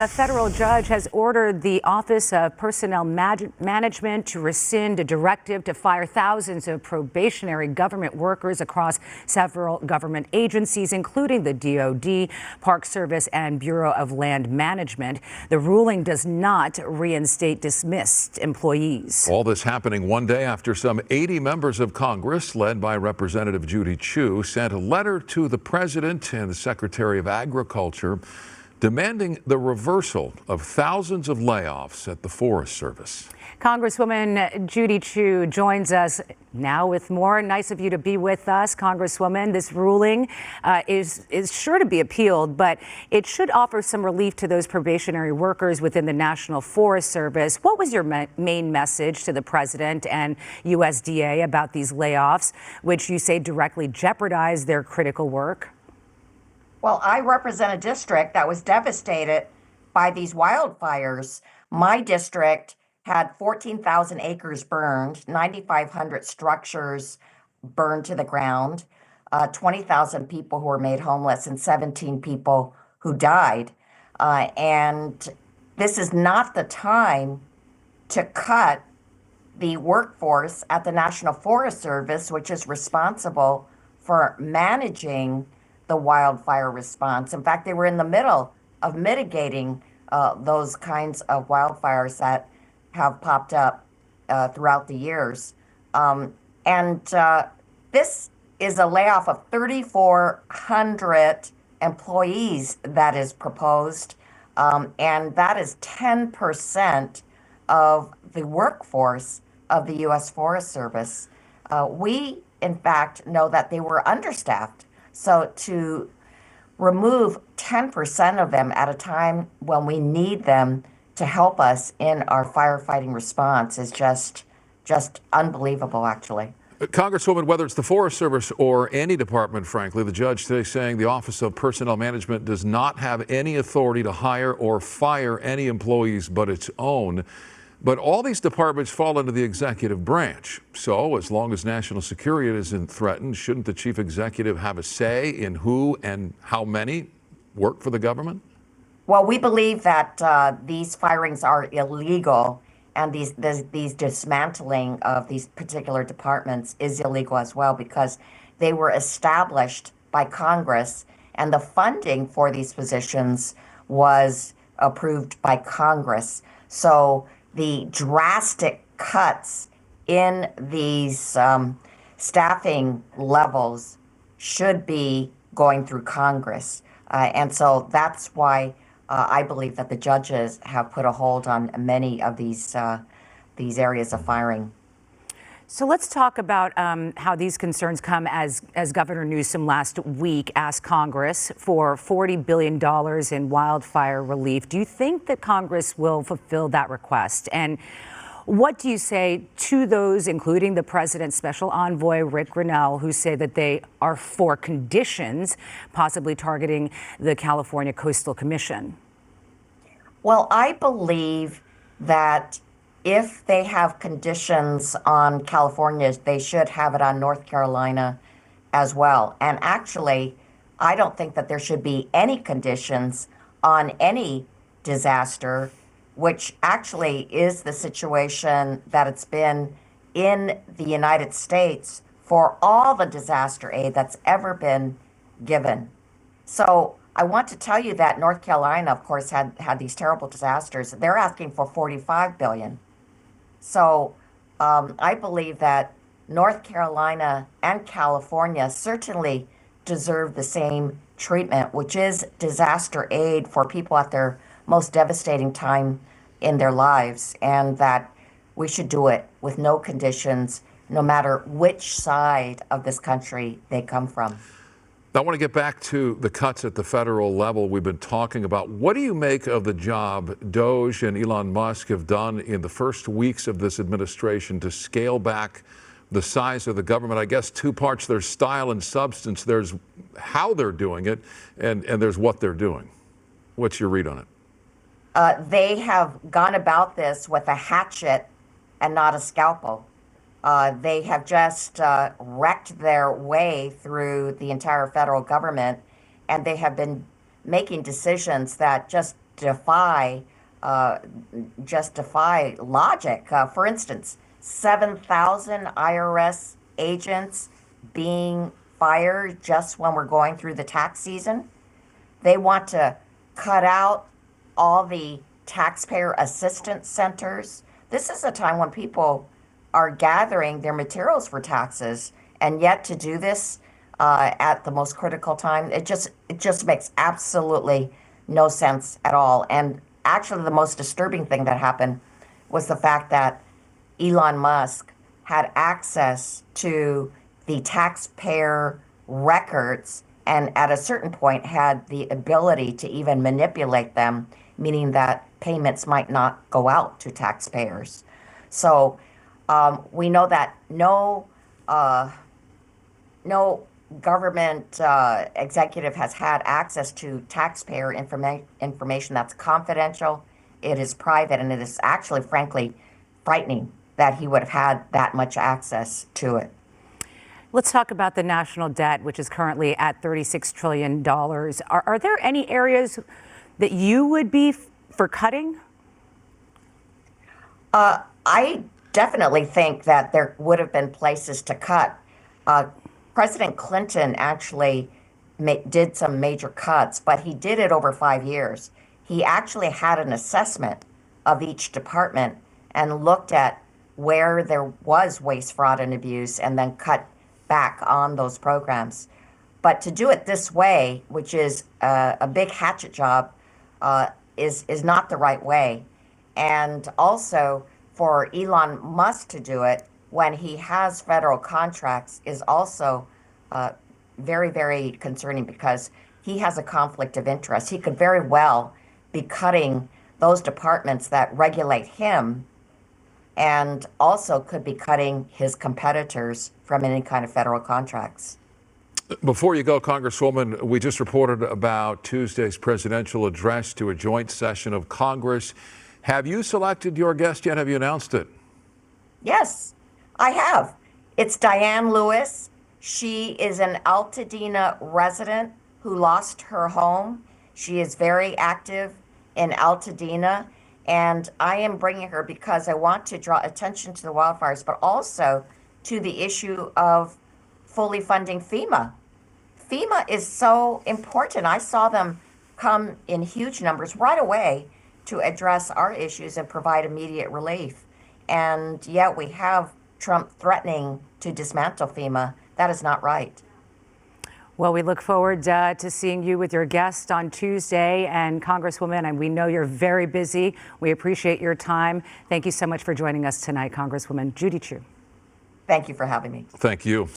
A federal judge has ordered the Office of Personnel Management to rescind a directive to fire thousands of probationary government workers across several government agencies, including the DoD, Park Service, and Bureau of Land Management. The ruling does not reinstate dismissed employees. All this happening one day after some 80 members of Congress, led by Representative Judy Chu, sent a letter to the President and the Secretary of Agriculture demanding the reversal of thousands of layoffs at the Forest Service. Congresswoman Judy Chu joins us now with more. Nice of you to be with us, Congresswoman. This ruling is sure to be appealed, but it should offer some relief to those probationary workers within the National Forest Service. What was your main message to the President and USDA about these layoffs, which you say directly jeopardize their critical work? Well, I represent a district that was devastated by these wildfires. My district had 14,000 acres burned, 9,500 structures burned to the ground, 20,000 people who were made homeless, and 17 people who died. And this is not the time to cut the workforce at the National Forest Service, which is responsible for managing the wildfire response. In fact, they were in the middle of mitigating those kinds of wildfires that have popped up throughout the years. This is a layoff of 3,400 employees that is proposed, and that is 10% of the workforce of the U.S. Forest Service. We, in fact, know that they were understaffed. So to remove 10% of them at a time when we need them to help us in our firefighting response is just unbelievable, actually. Congresswoman, whether it's the Forest Service or any department, frankly, the judge today saying the Office of Personnel Management does not have any authority to hire or fire any employees but its own. But all these departments fall under the executive branch. So as long as national security isn't threatened, shouldn't the chief executive have a say in who and how many work for the government? Well, we believe that these firings are illegal, and these dismantling of these particular departments is illegal as well, because they were established by Congress, and the funding for these positions was approved by Congress. So the drastic cuts in these staffing levels should be going through Congress. And so that's why I believe that the judges have put a hold on many of these areas of firing. So let's talk about how these concerns come as Governor Newsom last week asked Congress for $40 billion in wildfire relief. Do you think that Congress will fulfill that request? And what do you say to those, including the President's special envoy, Rick Grenell, who say that they are for conditions possibly targeting the California Coastal Commission? Well, I believe that if they have conditions on California, they should have it on North Carolina as well. And actually, I don't think that there should be any conditions on any disaster, which actually is the situation that it's been in the United States for all the disaster aid that's ever been given. So I want to tell you that North Carolina, of course, had these terrible disasters. They're asking for $45 billion. So I believe that North Carolina and California certainly deserve the same treatment, which is disaster aid for people at their most devastating time in their lives, and that we should do it with no conditions, no matter which side of this country they come from. I want to get back to the cuts at the federal level we've been talking about. What do you make of the job Doge and Elon Musk have done in the first weeks of this administration to scale back the size of the government? I guess two parts: there's style and substance. There's how they're doing it, and there's what they're doing. What's your read on it? They have gone about this with a hatchet and not a scalpel. They have just wrecked their way through the entire federal government, and they have been making decisions that just defy defy logic. For instance, 7,000 IRS agents being fired just when we're going through the tax season. They want to cut out all the taxpayer assistance centers. This is a time when people are gathering their materials for taxes, and yet to do this at the most critical time, it just makes absolutely no sense at all. And actually, the most disturbing thing that happened was the fact that Elon Musk had access to the taxpayer records and at a certain point had the ability to even manipulate them, meaning that payments might not go out to taxpayers. So we know that no government executive has had access to taxpayer information that's confidential. It is private, and it is actually, frankly, frightening that he would have had that much access to it. Let's talk about the national debt, which is currently at $36 trillion. Are there any areas that you would be for cutting? I definitely think that there would have been places to cut. President Clinton actually did some major cuts, but he did it over 5 years. He actually had an assessment of each department and looked at where there was waste, fraud, and abuse, and then cut back on those programs. But to do it this way, which is a big hatchet job, is not the right way. And also for Elon Musk to do it when he has federal contracts is also very, very concerning, because he has a conflict of interest. He could very well be cutting those departments that regulate him, and also could be cutting his competitors from any kind of federal contracts. Before you go, Congresswoman, we just reported about Tuesday's presidential address to a joint session of Congress. Have you selected your guest yet? Have you announced it? Yes, I have. It's Diane Lewis. She is an Altadena resident who lost her home. She is very active in Altadena, and I am bringing her because I want to draw attention to the wildfires, but also to the issue of fully funding FEMA. FEMA is so important. I saw them come in huge numbers right away to address our issues and provide immediate relief. And yet we have Trump threatening to dismantle FEMA. That is not right. Well, we look forward to seeing you with your guest on Tuesday. And Congresswoman, and we know you're very busy. We appreciate your time. Thank you so much for joining us tonight, Congresswoman Judy Chu. Thank you for having me. Thank you.